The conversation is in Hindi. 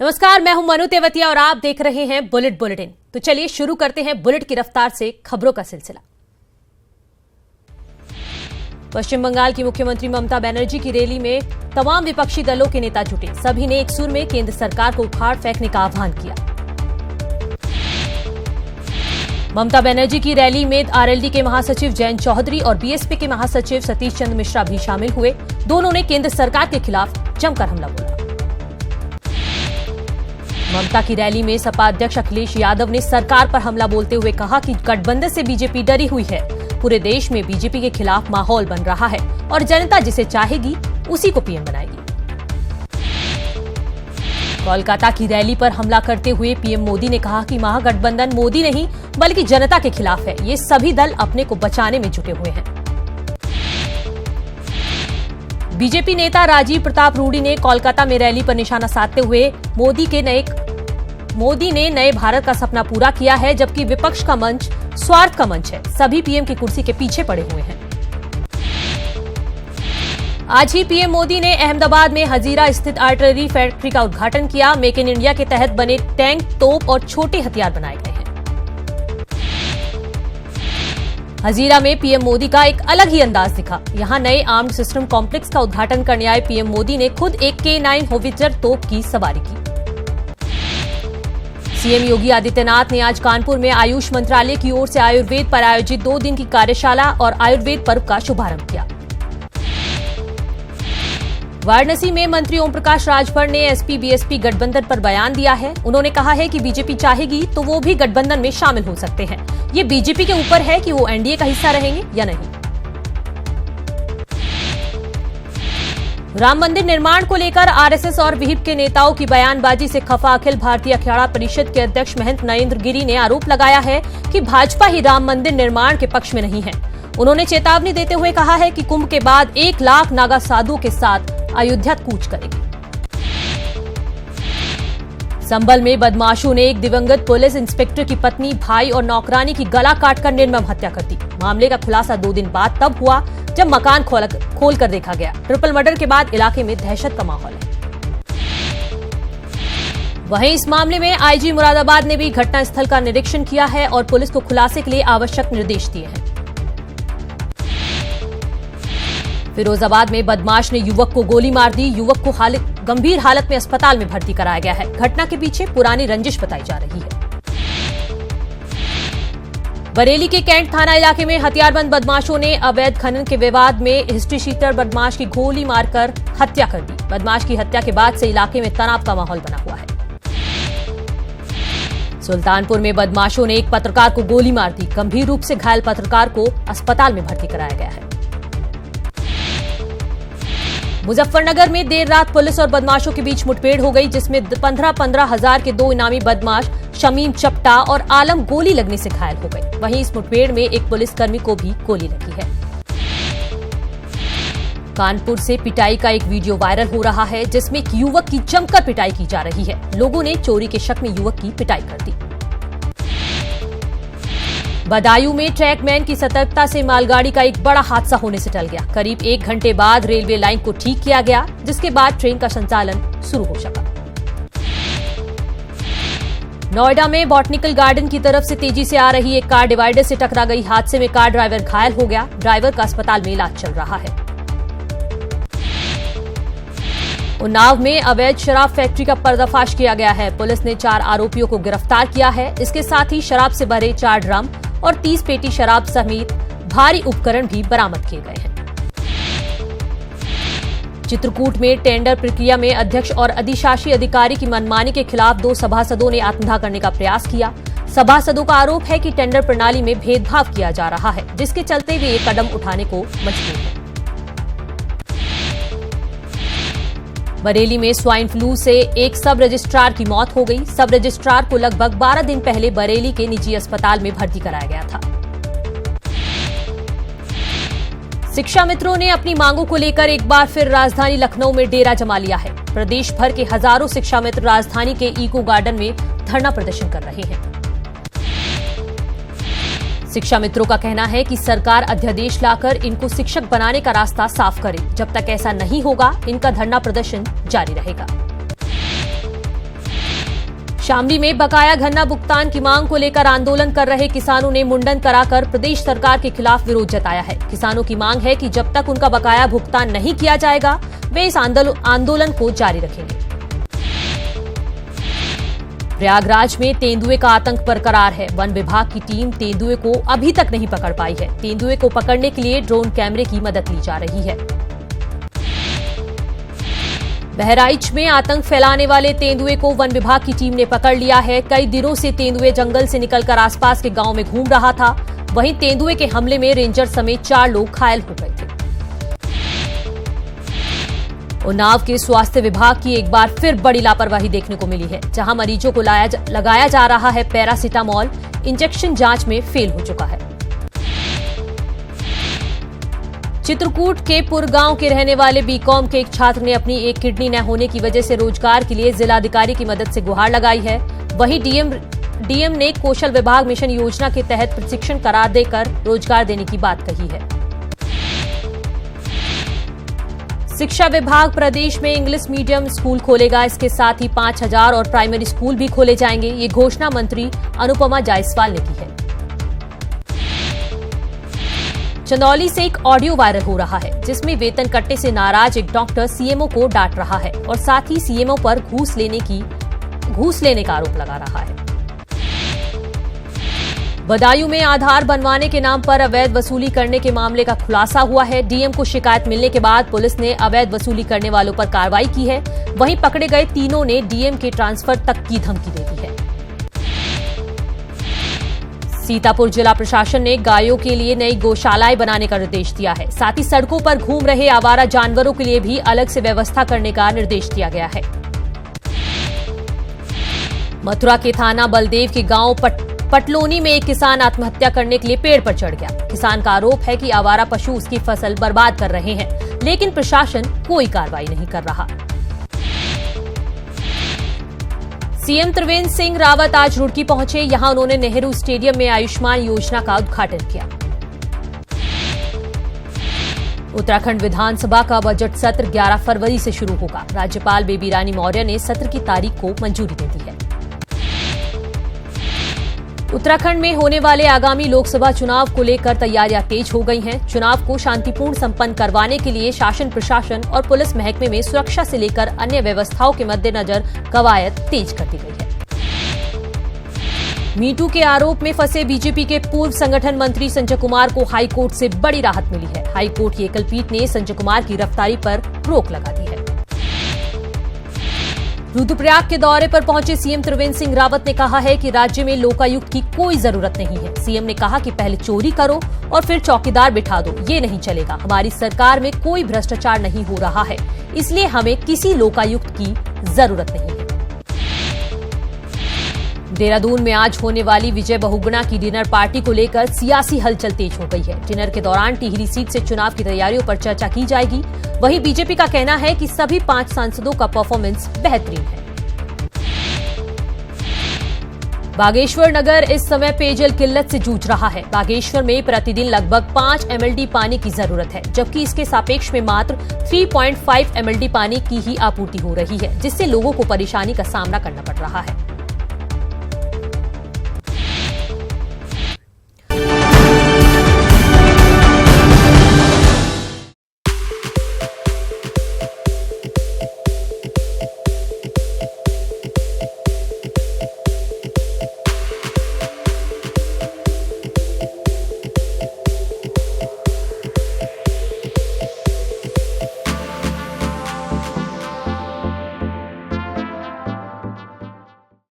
नमस्कार, मैं हूं मनु तेवतिया और आप देख रहे हैं बुलेट बुलेटिन। तो चलिए शुरू करते हैं बुलेट की रफ्तार से खबरों का सिलसिला। पश्चिम बंगाल की मुख्यमंत्री ममता बनर्जी की रैली में तमाम विपक्षी दलों के नेता जुटे। सभी ने एक सुर में केंद्र सरकार को उखाड़ फेंकने का आह्वान किया। ममता बनर्जी की रैली में आरएलडी के महासचिव जयंत चौधरी और बीएसपी के महासचिव सतीश चंद्र मिश्रा भी शामिल हुए। दोनों ने केंद्र सरकार के खिलाफ जमकर हमला बोला। ममता की रैली में सपा अध्यक्ष अखिलेश यादव ने सरकार पर हमला बोलते हुए कहा कि गठबंधन से बीजेपी डरी हुई है। पूरे देश में बीजेपी के खिलाफ माहौल बन रहा है और जनता जिसे चाहेगी उसी को पीएम बनाएगी। कोलकाता की रैली पर हमला करते हुए पीएम मोदी ने कहा कि महागठबंधन मोदी नहीं बल्कि जनता के खिलाफ है। ये सभी दल अपने को बचाने में जुटे हुए हैं। बीजेपी नेता राजीव प्रताप रूडी ने कोलकाता में रैली पर निशाना साधते हुए मोदी ने नए भारत का सपना पूरा किया है, जबकि विपक्ष का मंच स्वार्थ का मंच है। सभी पीएम की कुर्सी के पीछे पड़े हुए हैं। आज ही पीएम मोदी ने अहमदाबाद में हजीरा स्थित आर्टिलरी फैक्ट्री का उद्घाटन किया। मेक इन इंडिया के तहत बने टैंक, तोप और छोटे हथियार बनाए गए हैं। हजीरा में पीएम मोदी का एक अलग ही अंदाज दिखा। यहां नए आर्म्ड सिस्टम कॉम्प्लेक्स का उद्घाटन करने आए पीएम मोदी ने खुद एक K9 होवित्जर तोप की सवारी की। सीएम योगी आदित्यनाथ ने आज कानपुर में आयुष मंत्रालय की ओर से आयुर्वेद पर आयोजित 2 दिन की कार्यशाला और आयुर्वेद पर्व का शुभारंभ किया। वाराणसी में मंत्री ओम प्रकाश राजभर ने एसपी बीएसपी गठबंधन पर बयान दिया है। उन्होंने कहा है कि बीजेपी चाहेगी तो वो भी गठबंधन में शामिल हो सकते हैं। ये बीजेपी के ऊपर है कि वो एनडीए का हिस्सा रहेंगे या नहीं। राम मंदिर निर्माण को लेकर आरएसएस और विहिप के नेताओं की बयानबाजी से खफा अखिल भारतीय अखाड़ा परिषद के अध्यक्ष महंत नरेंद्र गिरी ने आरोप लगाया है कि भाजपा ही राम मंदिर निर्माण के पक्ष में नहीं है। उन्होंने चेतावनी देते हुए कहा है कि कुंभ के बाद 1 लाख नागा साधुओं के साथ अयोध्या कूच करेगी। संभल में बदमाशों ने एक दिवंगत पुलिस इंस्पेक्टर की पत्नी, भाई और नौकरानी की गला काटकर निर्मम हत्या कर दी। मामले का खुलासा 2 दिन बाद तब हुआ जब मकान खोल कर देखा गया। ट्रिपल मर्डर के बाद इलाके में दहशत का माहौल है। वहीं इस मामले में आईजी मुरादाबाद ने भी घटनास्थल का निरीक्षण किया है और पुलिस को खुलासे के लिए आवश्यक निर्देश दिए हैं। फिरोजाबाद में बदमाश ने युवक को गोली मार दी। युवक को गंभीर हालत में अस्पताल में भर्ती कराया गया है। घटना के पीछे पुरानी रंजिश बताई जा रही है। बरेली के कैंट थाना इलाके में हथियारबंद बदमाशों ने अवैध खनन के विवाद में हिस्ट्री शीटर बदमाश की गोली मारकर हत्या कर दी। बदमाश की हत्या के बाद से इलाके में तनाव का माहौल बना हुआ है। सुल्तानपुर में बदमाशों ने एक पत्रकार को गोली मार दी। गंभीर रूप से घायल पत्रकार को अस्पताल में भर्ती कराया गया है। मुजफ्फरनगर में देर रात पुलिस और बदमाशों के बीच मुठभेड़ हो गई, जिसमें 15-15 हजार के 2 इनामी बदमाश शमीम चपटा और आलम गोली लगने से घायल हो गए। वहीं इस मुठभेड़ में एक पुलिसकर्मी को भी गोली लगी है। कानपुर से पिटाई का एक वीडियो वायरल हो रहा है, जिसमें एक युवक की जमकर पिटाई की जा रही है। लोगों ने चोरी के शक में युवक की पिटाई कर दी। बदायूं में ट्रैकमैन की सतर्कता से मालगाड़ी का एक बड़ा हादसा होने से टल गया। करीब 1 घंटे बाद रेलवे लाइन को ठीक किया गया, जिसके बाद ट्रेन का संचालन शुरू हो सका। नोएडा में बॉटनिकल गार्डन की तरफ से तेजी से आ रही एक कार डिवाइडर से टकरा गई। हादसे में कार ड्राइवर घायल हो गया। ड्राइवर का अस्पताल में इलाज चल रहा है। उन्नाव में अवैध शराब फैक्ट्री का पर्दाफाश किया गया है। पुलिस ने 4 आरोपियों को गिरफ्तार किया है। इसके साथ ही शराब से भरे 4 ड्रम और 30 पेटी शराब समेत भारी उपकरण भी बरामद किए गए हैं। चित्रकूट में टेंडर प्रक्रिया में अध्यक्ष और अधिशासी अधिकारी की मनमानी के खिलाफ 2 सभासदों ने आत्मदाह करने का प्रयास किया। सभासदों का आरोप है कि टेंडर प्रणाली में भेदभाव किया जा रहा है, जिसके चलते वे ये कदम उठाने को मजबूर हैं। बरेली में स्वाइन फ्लू से एक सब रजिस्ट्रार की मौत हो गई। सब रजिस्ट्रार को लगभग 12 दिन पहले बरेली के निजी अस्पताल में भर्ती कराया गया था। शिक्षा मित्रों ने अपनी मांगों को लेकर एक बार फिर राजधानी लखनऊ में डेरा जमा लिया है। प्रदेश भर के हजारों शिक्षा मित्र राजधानी के इको गार्डन में धरना प्रदर्शन कर रहे हैं। शिक्षा मित्रों का कहना है कि सरकार अध्यादेश लाकर इनको शिक्षक बनाने का रास्ता साफ करे। जब तक ऐसा नहीं होगा, इनका धरना प्रदर्शन जारी रहेगा। शामली में बकाया गन्ना भुगतान की मांग को लेकर आंदोलन कर रहे किसानों ने मुंडन कराकर प्रदेश सरकार के खिलाफ विरोध जताया है। किसानों की मांग है कि जब तक उनका बकाया भुगतान नहीं किया जाएगा वे इस आंदोलन को जारी रखेंगे। प्रयागराज में तेंदुए का आतंक बरकरार है। वन विभाग की टीम तेंदुए को अभी तक नहीं पकड़ पाई है। तेंदुए को पकड़ने के लिए ड्रोन कैमरे की मदद ली जा रही है। बहराइच में आतंक फैलाने वाले तेंदुए को वन विभाग की टीम ने पकड़ लिया है। कई दिनों से तेंदुए जंगल से निकलकर आसपास के गांव में घूम रहा था। वहीं तेंदुए के हमले में रेंजर समेत 4 लोग घायल हो गए थे। उन्नाव के स्वास्थ्य विभाग की एक बार फिर बड़ी लापरवाही देखने को मिली है। जहां मरीजों को लगाया जा रहा है पैरासिटामोल, इंजेक्शन जांच में फेल हो चुका है। चित्रकूट के पुरगांव के रहने वाले बीकॉम के एक छात्र ने अपनी एक किडनी न होने की वजह से रोजगार के लिए जिलाधिकारी की मदद से गुहार लगाई है। वहीं डीएम ने कौशल विभाग मिशन योजना के तहत प्रशिक्षण करार देकर रोजगार देने की बात कही है। शिक्षा विभाग प्रदेश में इंग्लिश मीडियम स्कूल खोलेगा। इसके साथ ही 5000 और प्राइमरी स्कूल भी खोले जाएंगे। ये घोषणा मंत्री अनुपमा जायसवाल ने की है। चंदौली से एक ऑडियो वायरल हो रहा है जिसमें वेतन कट्टे से नाराज एक डॉक्टर सीएमओ को डांट रहा है और साथ ही सीएमओ पर घूस लेने का आरोप लगा रहा है। बदायूं में आधार बनवाने के नाम पर अवैध वसूली करने के मामले का खुलासा हुआ है। डीएम को शिकायत मिलने के बाद पुलिस ने अवैध वसूली करने वालों पर कार्रवाई की है। वहीं पकड़े गए तीनों ने डीएम के ट्रांसफर तक की धमकी दे दी है। सीतापुर जिला प्रशासन ने गायों के लिए नई गौशालाएं बनाने का निर्देश दिया है। साथ ही सड़कों पर घूम रहे आवारा जानवरों के लिए भी अलग से व्यवस्था करने का निर्देश दिया गया है। मथुरा के थाना बलदेव के गांव पटलोनी में एक किसान आत्महत्या करने के लिए पेड़ पर चढ़ गया। किसान का आरोप है कि आवारा पशु उसकी फसल बर्बाद कर रहे हैं, लेकिन प्रशासन कोई कार्रवाई नहीं कर रहा। सीएम त्रिवेंद्र सिंह रावत आज रुड़की पहुंचे। यहां उन्होंने नेहरू स्टेडियम में आयुष्मान योजना का उद्घाटन किया। उत्तराखंड विधानसभा का बजट सत्र 11 फरवरी से शुरू होगा। राज्यपाल बेबी रानी मौर्य ने सत्र की तारीख को मंजूरी दे दी है। उत्तराखंड में होने वाले आगामी लोकसभा चुनाव को लेकर तैयारियां तेज हो गई हैं। चुनाव को शांतिपूर्ण संपन्न करवाने के लिए शासन प्रशासन और पुलिस महकमे में सुरक्षा से लेकर अन्य व्यवस्थाओं के मद्देनजर कवायद तेज कर दी गई है। मीटू के आरोप में फंसे बीजेपी के पूर्व संगठन मंत्री संजय कुमार को हाईकोर्ट से बड़ी राहत मिली है। हाईकोर्ट की एकल पीठ ने संजय कुमार की गिरफ्तारी पर रोक लगा दी है। रुद्रप्रयाग के दौरे पर पहुंचे सीएम त्रिवेंद्र सिंह रावत ने कहा है कि राज्य में लोकायुक्त की कोई जरूरत नहीं है। सीएम ने कहा कि पहले चोरी करो और फिर चौकीदार बिठा दो, ये नहीं चलेगा। हमारी सरकार में कोई भ्रष्टाचार नहीं हो रहा है, इसलिए हमें किसी लोकायुक्त की जरूरत नहीं है। देहरादून में आज होने वाली विजय बहुगुणा की डिनर पार्टी को लेकर सियासी हलचल तेज हो गई है। डिनर के दौरान टिहरी सीट से चुनाव की तैयारियों पर चर्चा की जाएगी। वहीं बीजेपी का कहना है कि सभी 5 सांसदों का परफॉर्मेंस बेहतरीन है। बागेश्वर नगर इस समय पेयजल किल्लत से जूझ रहा है। बागेश्वर में प्रतिदिन लगभग 5 MLD पानी की जरूरत है, जबकि इसके सापेक्ष में मात्र 3.5 MLD पानी की ही आपूर्ति हो रही है, जिससे लोगों को परेशानी का सामना करना पड़ रहा है।